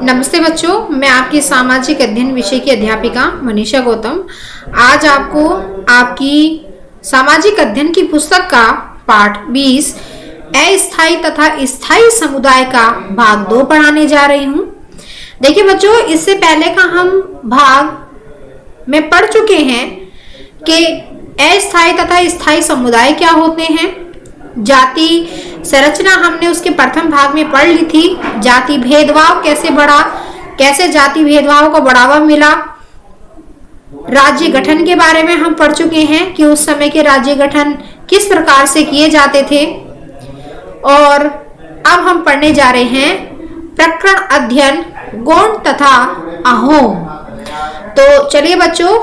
नमस्ते बच्चों, मैं आपकी सामाजिक अध्ययन विषय की अध्यापिका मनीषा गौतम आज आपको आपकी सामाजिक अध्ययन की पुस्तक का पाठ 20 अस्थायी तथा स्थायी समुदाय का भाग 2 पढ़ाने जा रही हूँ। देखिए बच्चों, इससे पहले का हम भाग में पढ़ चुके हैं कि अस्थायी तथा स्थायी समुदाय क्या होते हैं। जाति संरचना हमने उसके प्रथम भाग में पढ़ ली थी। जाति भेदभाव कैसे बढ़ा, कैसे जाति भेदभाव को बढ़ावा मिला। राज्य गठन के बारे में हम पढ़ चुके हैं कि उस समय के राज्य गठन किस प्रकार से किए जाते थे। और अब हम पढ़ने जा रहे हैं प्रकरण अध्ययन गोंड तथा अहोम। तो चलिए बच्चों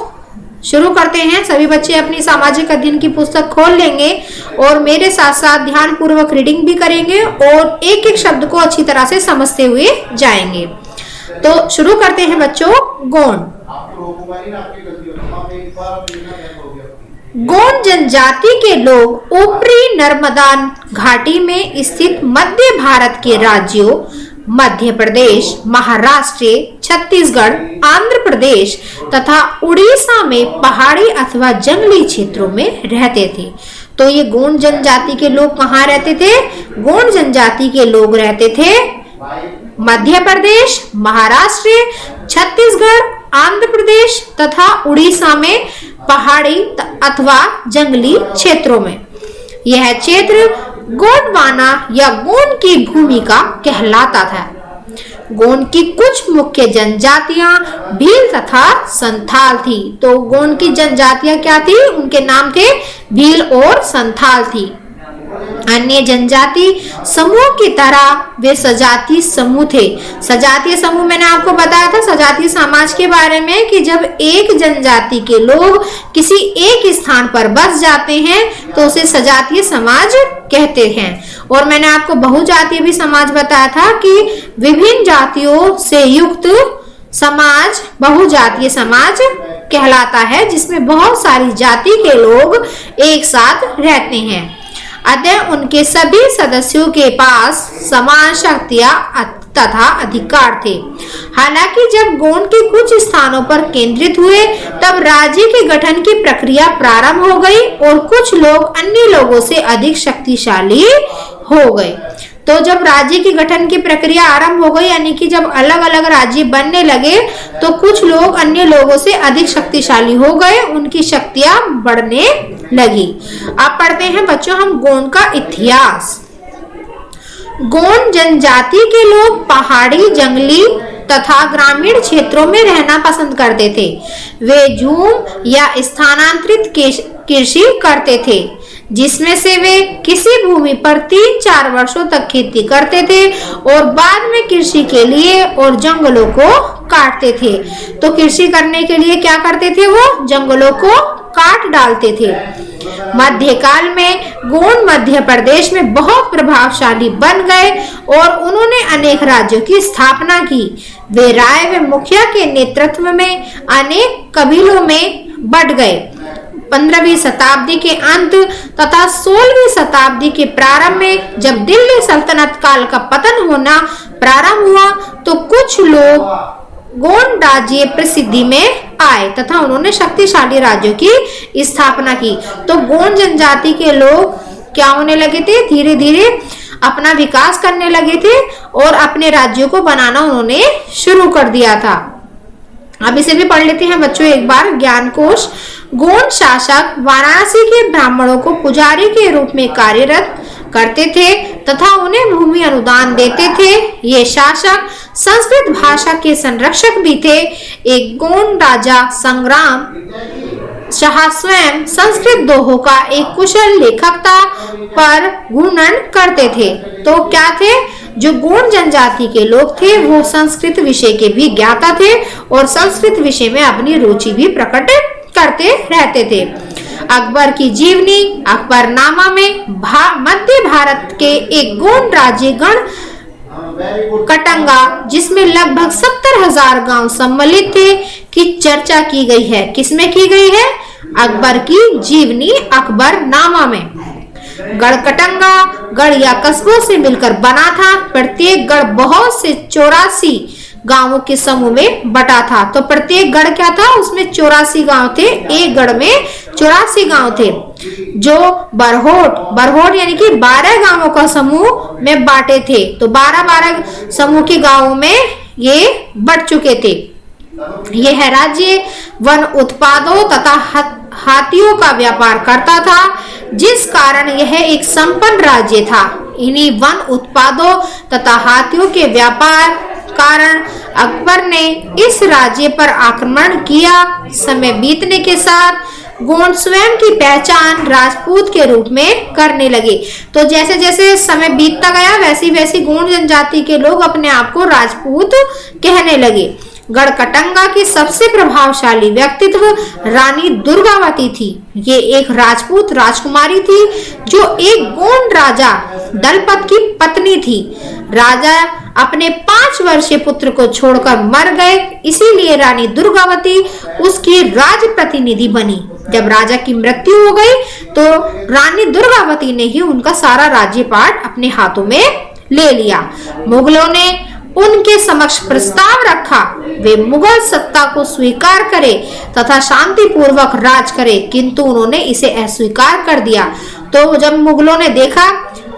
शुरू करते हैं। सभी बच्चे अपनी सामाजिक अध्ययन की पुस्तक खोल लेंगे और मेरे साथ साथ ध्यान पूर्वक रीडिंग भी करेंगे और एक एक शब्द को अच्छी तरह से समझते हुए जाएंगे। तो शुरू करते हैं बच्चों। गोंड। गोंड जनजाति के लोग ऊपरी नर्मदा घाटी में स्थित मध्य भारत के राज्यों मध्य प्रदेश, महाराष्ट्र, छत्तीसगढ़, आंध्र प्रदेश तथा उड़ीसा में पहाड़ी अथवा जंगली क्षेत्रों में रहते थे। तो ये गोंड जनजाति के लोग कहाँ रहते थे? गोंड जनजाति के लोग रहते थे मध्य प्रदेश, महाराष्ट्र, छत्तीसगढ़, आंध्र प्रदेश तथा उड़ीसा में पहाड़ी अथवा जंगली क्षेत्रों में। यह क्षेत्र गोंडवाना या गोंड की भूमि का कहलाता था। गोंड की कुछ मुख्य जनजातियां भील तथा संथाल थी। तो गोंड की जनजातियां क्या थी? उनके नाम थे भील और संथाल थी। अन्य जनजाति समूह की तरह वे सजातीय समूह थे। सजातीय समूह मैंने आपको बताया था सजातीय समाज के बारे में कि जब एक जनजाति के लोग किसी एक स्थान पर बस जाते हैं तो उसे सजातीय समाज कहते हैं। और मैंने आपको बहुजातीय भी समाज बताया था कि विभिन्न जातियों से युक्त समाज बहुजातीय समाज कहलाता है, जिसमें बहुत सारी जाति के लोग एक साथ रहते हैं। अतः उनके सभी सदस्यों के पास समान शक्तियां तथा अधिकार थे। हालांकि जब गोंड के कुछ स्थानों पर केंद्रित हुए तब राज्य के गठन की प्रक्रिया प्रारंभ हो गई और कुछ लोग अन्य लोगों से अधिक शक्तिशाली हो गए। तो जब राज्य की गठन की प्रक्रिया आरंभ हो गई, यानी कि जब अलग अलग राज्य बनने लगे तो कुछ लोग अन्य लोगों से अधिक शक्तिशाली हो गए, उनकी शक्तियां बढ़ने लगी। अब पढ़ते हैं बच्चों हम गोंड का इतिहास। गोंड जनजाति के लोग पहाड़ी, जंगली तथा ग्रामीण क्षेत्रों में रहना पसंद करते थे। वे झूम या स्थानांतरित कृषि करते थे, जिसमें से वे किसी भूमि पर 3-4 वर्षों तक खेती करते थे और बाद में कृषि के लिए और जंगलों को काटते थे। तो कृषि करने के लिए क्या करते थे? वो जंगलों को काट डालते थे। मध्यकाल में गोंड मध्य प्रदेश में बहुत प्रभावशाली बन गए और उन्होंने अनेक राज्यों की स्थापना की। वे राय व मुखिया के नेतृत्व में अनेक कबीलों में बट गए। 15वीं शताब्दी के अंत तथा 16वीं शताब्दी के प्रारंभ में जब दिल्ली सल्तनत काल का पतन होना प्रारंभ हुआ तो कुछ लोग गोंड राज्य प्रसिद्धि में आए तथा उन्होंने शक्तिशाली राज्यों की स्थापना की। तो गोंड जनजाति के लोग क्या होने लगे थे? धीरे धीरे अपना विकास करने लगे थे और अपने राज्यों को बनाना उन्होंने शुरू कर दिया था। अब इसे भी पढ़ लेते हैं बच्चों एक बार। ज्ञान कोश। गोंड शासक वाराणसी के ब्राह्मणों को पुजारी के रूप में कार्यरत करते थे तथा उन्हें भूमि अनुदान देते थे। ये शासक संस्कृत भाषा के संरक्षक भी थे। एक गोंड राजा संग्राम शाह स्वयं संस्कृत दोहों का एक कुशल लेखक था पर घूर्णन करते थे। तो क्या थे? जो गोंड जनजाति के लोग थे वो संस्कृत विषय के भी ज्ञाता थे और संस्कृत विषय में अपनी रुचि भी प्रकट करते रहते थे। अकबर की जीवनी। अकबरनामा में मध्य भारत के एक गोंड राज्य गण कटंगा, जिसमें लगभग 70,000 गांव सम्मिलित थे, की चर्चा की गई है। किसमें की गई है? अकबर की जीवनी अकबरनामा में। गढ़ कटंगा गढ़ या कस्बों से मिलकर बना था। प्रत्येक गढ़ बहुत से 84 गांवों के समूह में बटा था। तो प्रत्येक गढ़ क्या था, उसमें 84 गांव थे, एक गढ़ में 84 गांव थे, जो बरहोट यानी कि 12 गांवों का समूह में बांटे थे। तो 12-12 समूह के गांवों में ये बट चुके थे। यह राज्य वन उत्पादों तथा हाथियों का व्यापार करता था, जिस कारण यह एक संपन्न राज्य था। इन्हीं वन उत्पादों तथा हाथियों के व्यापार कारण अकबर ने इस राज्य पर आक्रमण किया। समय बीतने के साथ गोंड स्वयं की पहचान राजपूत के रूप में करने लगे। तो जैसे जैसे समय बीतता गया वैसी वैसी गोंड जनजाति के लोग अपने आप को राजपूत कहने लगे। गढ़कटंगा की सबसे प्रभावशाली व्यक्तित्व रानी दुर्गावती थी। ये एक राजपूत राजकुमारी थी जो एक गोंड राजा दलपत की पत्नी थी। राजा अपने 5 वर्षीय पुत्र को छोड़कर मर गए, इसीलिए रानी दुर्गावती उसकी राज प्रतिनिधि बनी। जब राजा की मृत्यु हो गई तो रानी दुर्गावती ने ही उनका सारा राज्यपाट अपने हाथों में ले लिया। मुगलों ने उनके समक्ष प्रस्ताव रखा वे मुगल सत्ता को स्वीकार करें तथा शांतिपूर्वक राज करें, किंतु उन्होंने इसे अस्वीकार कर दिया। तो जब मुगलों ने देखा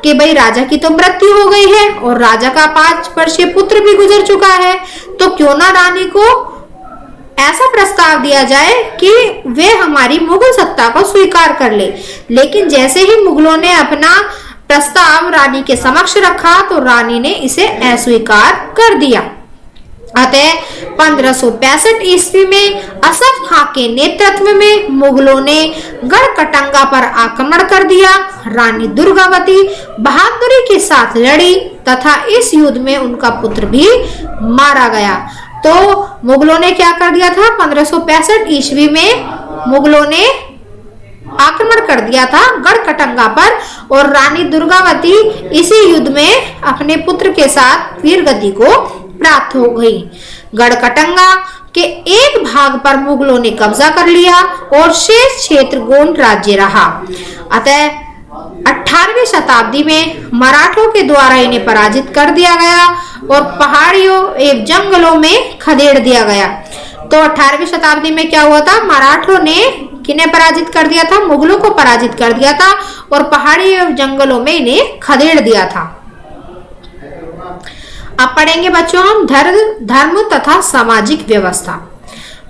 कि भाई राजा की तो मृत्यु हो गई है और राजा का 5 वर्षीय पुत्र भी गुजर चुका है, तो क्यों ना रानी को ऐसा प्रस्ताव दिया जाए कि वे हमारी मुगल सत्ता को स्वीकार कर ले। लेकिन जैसे ही मुगलों ने अपना प्रस्ताव रानी के समक्ष रखा तो रानी ने इसे अस्वीकार कर दिया। अतः 1565 ईस्वी में असफ खां के नेतृत्व में मुगलों ने गढ़कटंगा पर आक्रमण कर दिया। रानी दुर्गावती बहादुरी के साथ लड़ी तथा इस युद्ध में उनका पुत्र भी मारा गया। तो मुगलों ने क्या कर दिया था, 1565 ईस्वी में मुगलों ने आक्रमण कर दिया था गढ़कटंगा पर और रानी दुर्गावती इसी युद्ध में अपने पुत्र के साथ वीरगति को प्राप्त हो गई। गढ़कटंगा के एक भाग पर मुगलों ने कब्जा कर लिया और शेष क्षेत्र गोंड राज्य रहा। अतः 18वीं शताब्दी में मराठों के द्वारा इन्हें पराजित कर दिया गया और पहाड़ियों एवं जंगलों में खदेड़ दिया गया। तो 18वीं शताब्दी में क्या हुआ था, मराठों ने किन्हें पराजित कर दिया था, मुगलों को पराजित कर दिया था और पहाड़ी एवं जंगलों में इन्हें खदेड़ दिया था। अब पढ़ेंगे बच्चों हम धर्म तथा सामाजिक व्यवस्था।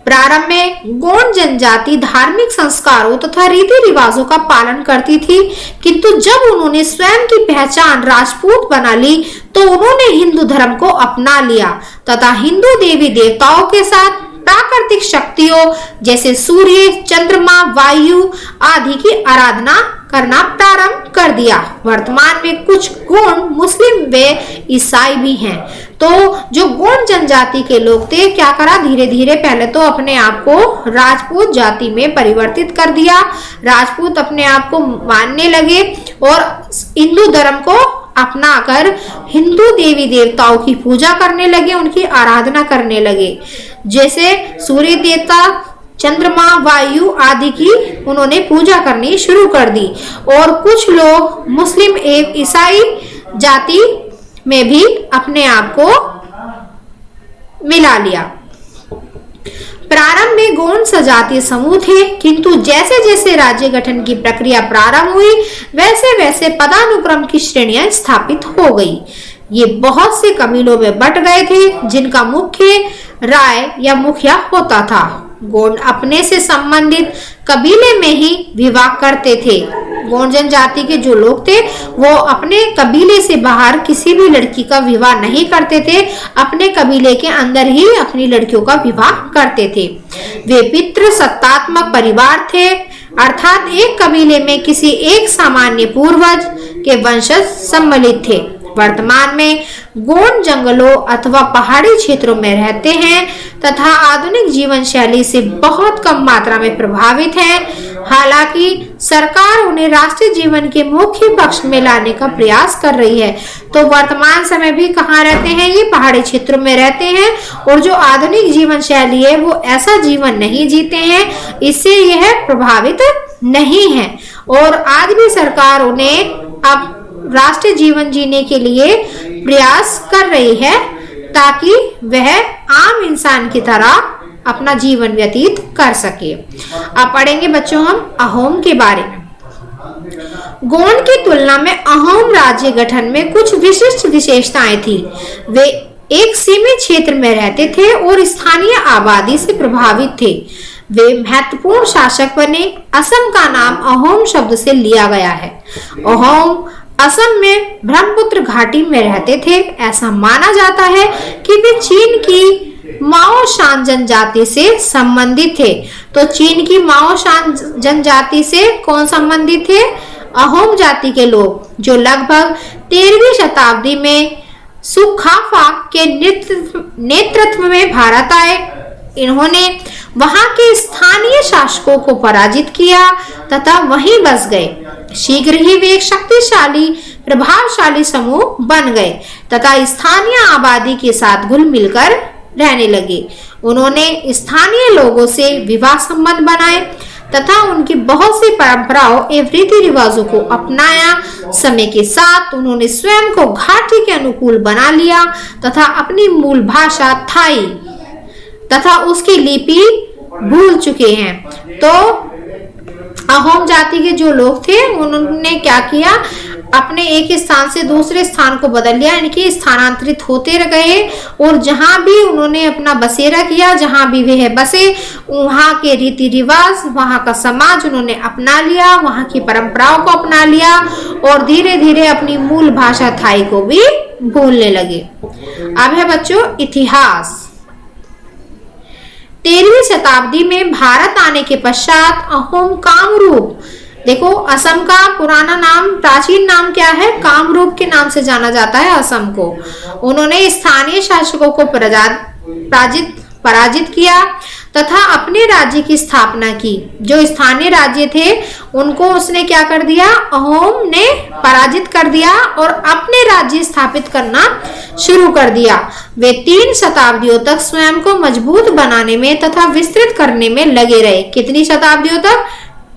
प्रारंभ में गोंड जनजाति धार्मिक संस्कारों तथा रीति रिवाजों का पालन करती थी, किंतु जब उन्होंने स्वयं की पहचान राजपूत बना ली तो उन्होंने हिंदू धर्म को अपना लिया तथा हिंदू देवी देवताओं के साथ प्राकृतिक शक्तियों जैसे सूर्य, चंद्रमा, वायु आदि की आराधना करना प्रारंभ कर दिया। वर्तमान में कुछ गोंड मुस्लिम व ईसाई भी हैं। तो जो गोंड जनजाति के लोग थे क्या करा, धीरे धीरे पहले तो अपने आप को राजपूत जाति में परिवर्तित कर दिया। राजपूत अपने आप को मानने लगे और हिंदू धर्म को अपनाकर हिंदू देवी देवताओं की पूजा करने लगे, उनकी आराधना करने लगे। जैसे सूर्य देवता, चंद्रमा, वायु आदि की उन्होंने पूजा करनी शुरू कर दी और कुछ लोग मुस्लिम एवं ईसाई जाति में भी अपने आप को मिला लिया। प्रारंभ में गोंड सजातीय समूह थे, किंतु जैसे जैसे राज्य गठन की प्रक्रिया प्रारंभ हुई वैसे वैसे पदानुक्रम की श्रेणियां स्थापित हो गई। ये बहुत से कबीलों में बट गए थे जिनका मुख्य राय या मुखिया होता था। गोंड अपने से संबंधित कबीले में ही विवाह करते थे। गोंड जनजाति के जो लोग थे वो अपने कबीले से बाहर किसी भी लड़की का विवाह नहीं करते थे, अपने कबीले के अंदर ही अपनी लड़कियों का विवाह करते थे। वे पितृ सत्तात्मक परिवार थे, अर्थात एक कबीले में किसी एक सामान्य पूर्वज के वंशज सम्मिलित थे। वर्तमान में गोंड जंगलों अथवा पहाड़ी क्षेत्रों में रहते हैं तथा आधुनिक जीवन शैली से बहुत कम मात्रा में प्रभावित हैं। हालांकि सरकार उन्हें राष्ट्रीय जीवन के मुख्य पक्ष में लाने का प्रयास कर रही है। तो वर्तमान समय भी कहाँ रहते हैं, ये पहाड़ी क्षेत्रों में रहते हैं और जो आधुनिक जीवन शैली है वो ऐसा जीवन नहीं जीते हैं, इससे यह प्रभावित नहीं है। और आज भी सरकार उन्हें अब राष्ट्रीय जीवन जीने के लिए प्रयास कर रही है। ताकि वह आम इंसान की तरह अपना जीवन व्यतीत कर सके। अब पढ़ेंगे बच्चों हम अहोम के बारे में। गोंड की तुलना में अहोम राज्य गठन में कुछ विशिष्ट विशेषताएं थी। वे एक सीमित क्षेत्र में रहते थे और स्थानीय आबादी से प्रभावित थे। वे महत्वपूर्ण शासक बने। असम का नाम अहोम शब्द से लिया गया है। अहोम असम में ब्रह्मपुत्र घाटी में रहते थे। ऐसा माना जाता है कि वे चीन की माओ शान जनजाति से संबंधित थे। तो चीन की माओ शान जनजाति से कौन संबंधित थे? अहोम जाति के लोग, जो लगभग 13वीं शताब्दी में सुखाफा के नेतृत्व में भारत आए। इन्होंने वहां के स्थानीय शासकों को पराजित किया तथा वहीं बस गए। शीघ्र ही वे एक शक्तिशाली प्रभावशाली समूह बन गए तथा स्थानीय आबादी के साथ घुल मिलकर रहने लगे। उन्होंने स्थानीय लोगों से विवाह संबंध बनाए तथा उनकी बहुत सी परंपराओं एवं रीति रिवाजों को अपनाया। समय के साथ उन्होंने स्वयं को घाटी के अनुकूल बना लिया तथा अपनी मूल भाषा थाई तथा उसकी लिपि भूल चुके हैं। तो अहोम जाति के जो लोग थे उन्होंने क्या किया, अपने एक स्थान से दूसरे स्थान को बदल लिया, इनके स्थानांतरित होते गए और जहां भी उन्होंने अपना बसेरा किया, जहां भी वे बसे, वहां के रीति रिवाज, वहां का समाज उन्होंने अपना लिया, वहां की परंपराओं को अपना लिया और धीरे धीरे अपनी मूल भाषा थाई को भी भूलने लगे। अब है बच्चों इतिहास। 13वीं शताब्दी में भारत आने के पश्चात अहोम कामरूप, देखो असम का पुराना नाम, प्राचीन नाम क्या है? कामरूप के नाम से जाना जाता है असम को। उन्होंने स्थानीय शासकों को पराजित किया तथा अपने राज्य की स्थापना की। जो स्थानीय राज्य थे उनको उसने क्या कर दिया? अहोम ने पराजित कर दिया और अपने राज्य स्थापित करना शुरू कर दिया। वे 3 शताब्दियों तक स्वयं को मजबूत बनाने में तथा विस्तृत करने में लगे रहे। कितनी शताब्दियों तक?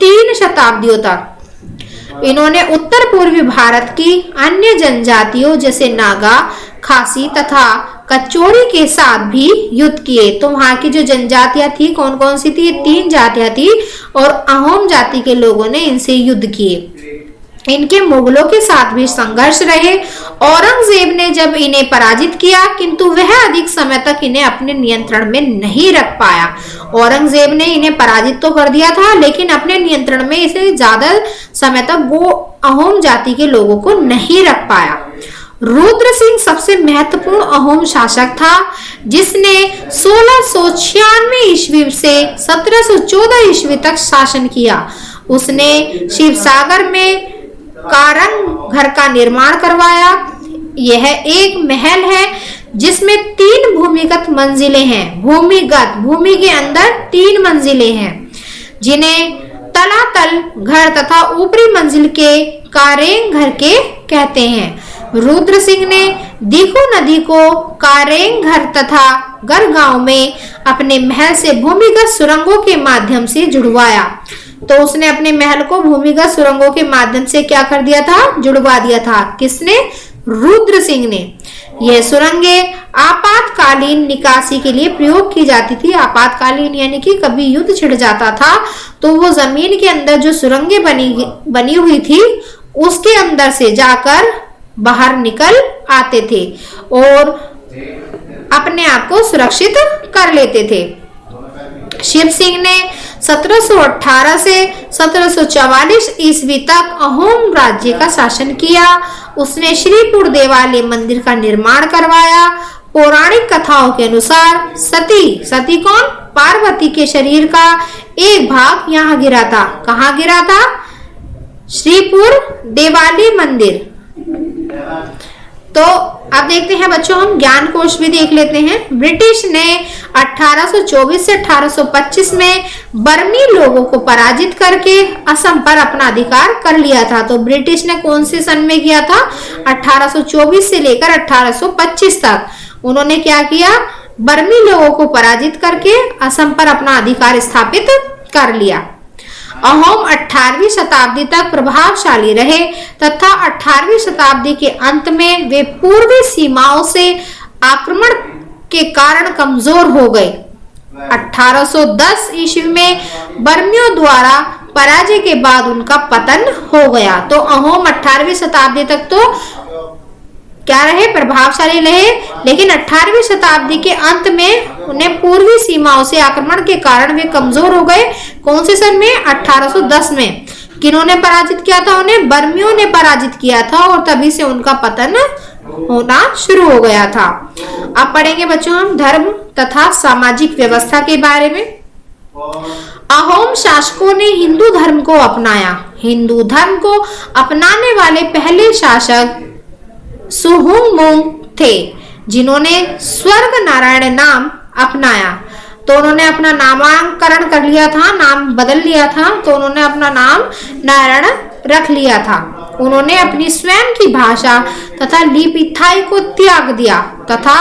3 शताब्दियों तक। इन्होंने उत्तर पूर्वी भारत की अन्य जनजातियों जैसे नागा, खासी तथा कचोरी के साथ भी युद्ध किए। तो वहां की जो जनजातियां थी कौन कौन सी थी? 3 जातियां थी और अहोम जाति के लोगों ने इनसे युद्ध किए। इनके मुगलों के साथ भी संघर्ष रहे। औरंगजेब ने जब इन्हें पराजित किया किंतु वह अधिक समय तक इन्हें अपने नियंत्रण में नहीं रख पाया। औरंगजेब ने इन्हें पराजित तो कर दिया था लेकिन अपने नियंत्रण में इसे ज्यादा समय तक वो अहोम जाति के लोगों को नहीं रख पाया। रुद्र सिंह सबसे महत्वपूर्ण अहोम शासक था जिसने 1696 ईस्वी से 1714 ईस्वी तक शासन किया। उसने शिवसागर में कारंग घर का निर्माण करवाया। यह एक महल है जिसमें 3 भूमिगत मंजिलें हैं। भूमि के अंदर 3 मंजिलें हैं जिन्हें तलातल घर तथा ऊपरी मंजिल के कारेंग घर के कहते हैं। रुद्र सिंह ने दीखू नदी को कारेंग घर तथा गढ़गांव में अपने महल से भूमिगत सुरंगों के माध्यम से जुड़वाया। तो उसने अपने महल को भूमिगत सुरंगों के माध्यम से क्या कर दिया था? जुड़वा दिया था। किसने? रुद्र सिंह ने। यह सुरंगें आपातकालीन निकासी के लिए प्रयोग की जाती थी। आपातकालीन यानी कि कभी युद्ध छिड़ जाता था तो वो जमीन के अंदर जो सुरंगें बनी हुई थी उसके अंदर से जाकर बाहर निकल आते थे और अपने आप को सुरक्षित कर लेते थे। शिव सिंह ने 1718 से 1744 ईस्वी तक अहोम राज्य का शासन किया। उसने श्रीपुर देवालय मंदिर का निर्माण करवाया। पौराणिक कथाओं के अनुसार सती कौन? पार्वती के शरीर का एक भाग यहाँ गिरा था। कहाँ गिरा था? श्रीपुर देवालय मंदिर। तो अब देखते हैं बच्चों, हम ज्ञान कोश भी देख लेते हैं। ब्रिटिश ने 1824 से 1825 में बर्मी लोगों को पराजित करके असम पर अपना अधिकार कर लिया था। तो ब्रिटिश ने कौन से सन में किया था? 1824 से लेकर 1825 तक उन्होंने क्या किया? बर्मी लोगों को पराजित करके असम पर अपना अधिकार स्थापित कर लिया। अहोम 18वीं शताब्दी तक प्रभावशाली रहे तथा 18वीं शताब्दी के अंत में वे पूर्वी सीमाओं से आक्रमण के कारण कमजोर हो गए। 1810 ईस्वी में बर्मियों द्वारा पराजय के बाद उनका पतन हो गया। तो अहोम 18वीं शताब्दी तक तो क्या रहे, प्रभावशाली रहे, लेकिन 18वीं शताब्दी के अंत में उन्हें पूर्वी सीमाओं से आक्रमण के कारण वे कमजोर हो गए। कौन से सन में? 1810 में। किन्होंने पराजित किया था? उन्हें बर्मियों ने पराजित किया था और तभी से उनका पतन होना शुरू हो गया था। अब पढ़ेंगे बच्चों हम धर्म तथा सामाजिक व्यवस्था के बारे में। अहोम शासकों ने हिंदू धर्म को अपनाया। हिंदू धर्म को अपनाने वाले पहले शासक सुहुंगमुंग थे, जिन्होंने स्वर्ग नारायण नाम अपनाया। तो उन्होंने अपना नामांकरण कर लिया था, नाम बदल लिया था, तो उन्होंने अपना नाम नारायण रख लिया था। उन्होंने अपनी स्वयं की भाषा तथा लिपि थाई को त्याग दिया तथा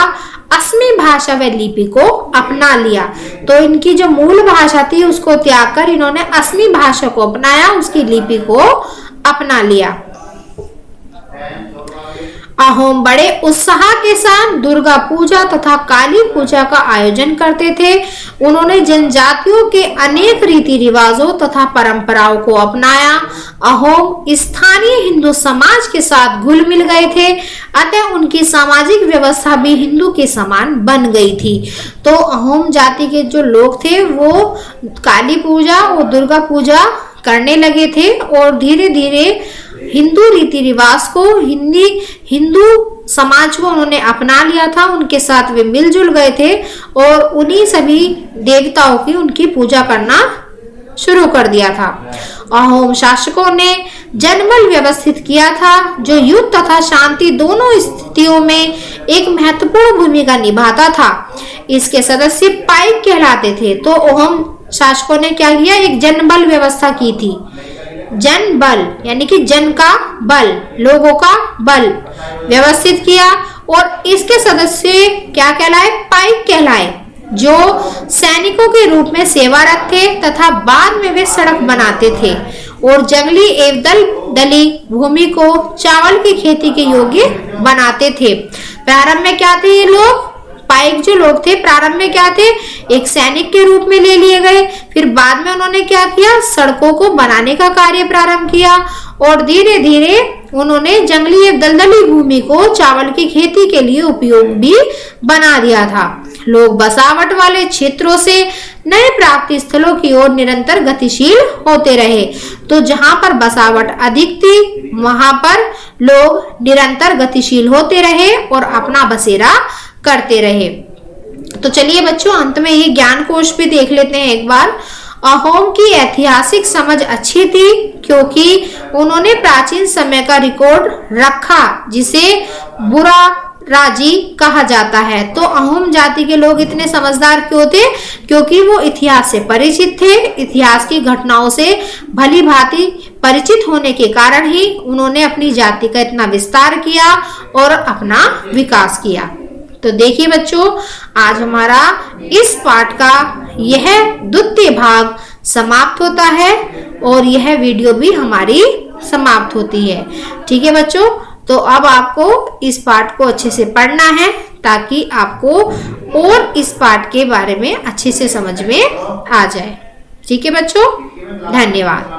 असमी भाषा व लिपि को अपना लिया। तो इनकी जो मूल भाषा थी उसको त्याग कर इन्होंने असमी भाषा को अपनाया, उसकी लिपि को अपना लिया। अहोम बड़े उत्साह के साथ दुर्गा पूजा तथा काली पूजा का आयोजन करते थे। उन्होंने जनजातियों के अनेक रीति रिवाजों तथा परंपराओं को अपनाया। अहोम स्थानीय हिंदू समाज के साथ घुल मिल गए थे, अतः उनकी सामाजिक व्यवस्था भी हिंदू के समान बन गई थी। तो अहोम जाति के जो लोग थे वो काली पूजा और दुर्गा पूजा करने लगे थे और धीरे धीरे हिंदू रीति रिवाज को, हिंदू समाज को उन्होंने अपना लिया था। उनके साथ वे मिलजुल गए थे और उन्हीं सभी देवताओं की उनकी पूजा करना शुरू कर दिया था। अहोम शासकों ने जनबल व्यवस्थित किया था, जो युद्ध तथा शांति दोनों स्थितियों में एक महत्वपूर्ण भूमिका निभाता था। इसके सदस्य पाइक कहलाते थे। तो अहोम शासकों ने क्या किया? एक जनबल व्यवस्था की थी। जन बल यानी कि जन का बल, लोगों का बल व्यवस्थित किया और इसके सदस्य क्या कहलाए? पाइक कहलाए, जो सैनिकों के रूप में सेवारत थे तथा बाद में वे सड़क बनाते थे और जंगली एवं दलदली भूमि को चावल की खेती के योग्य बनाते थे। प्रारंभ में क्या थे ये लोग? पाइक जो लोग थे प्रारंभ में क्या थे? एक सैनिक के रूप में ले लिए गए, फिर बाद में उन्होंने क्या किया? सड़कों को बनाने का कार्य प्रारंभ किया और धीरे धीरे उन्होंने जंगली एवं दलदली भूमि को चावल की खेती के लिए उपयोग भी बना दिया था। लोग बसावट वाले क्षेत्रों से नए प्राप्ति स्थलों की ओर निरंतर गतिशील होते रहे। तो जहां पर बसावट अधिक थी वहां पर लोग निरंतर गतिशील होते रहे और अपना बसेरा करते रहे। तो चलिए बच्चों अंत में ये ज्ञान कोश भी देख लेते हैं एक बार। अहोम की ऐतिहासिक समझ अच्छी थी क्योंकि उन्होंने प्राचीन समय का रिकॉर्ड रखा, जिसे बुरा राजी कहा जाता है। तो अहोम जाति के लोग इतने समझदार क्यों थे? क्योंकि वो इतिहास से परिचित थे। इतिहास की घटनाओं से भली भांति परिचित होने के कारण ही उन्होंने अपनी जाति का इतना विस्तार किया और अपना विकास किया। तो देखिए बच्चों आज हमारा इस पाठ का यह द्वितीय भाग समाप्त होता है और यह वीडियो भी हमारी समाप्त होती है। ठीक है बच्चों, तो अब आपको इस पाठ को अच्छे से पढ़ना है ताकि आपको और इस पाठ के बारे में अच्छे से समझ में आ जाए। ठीक है बच्चों, धन्यवाद।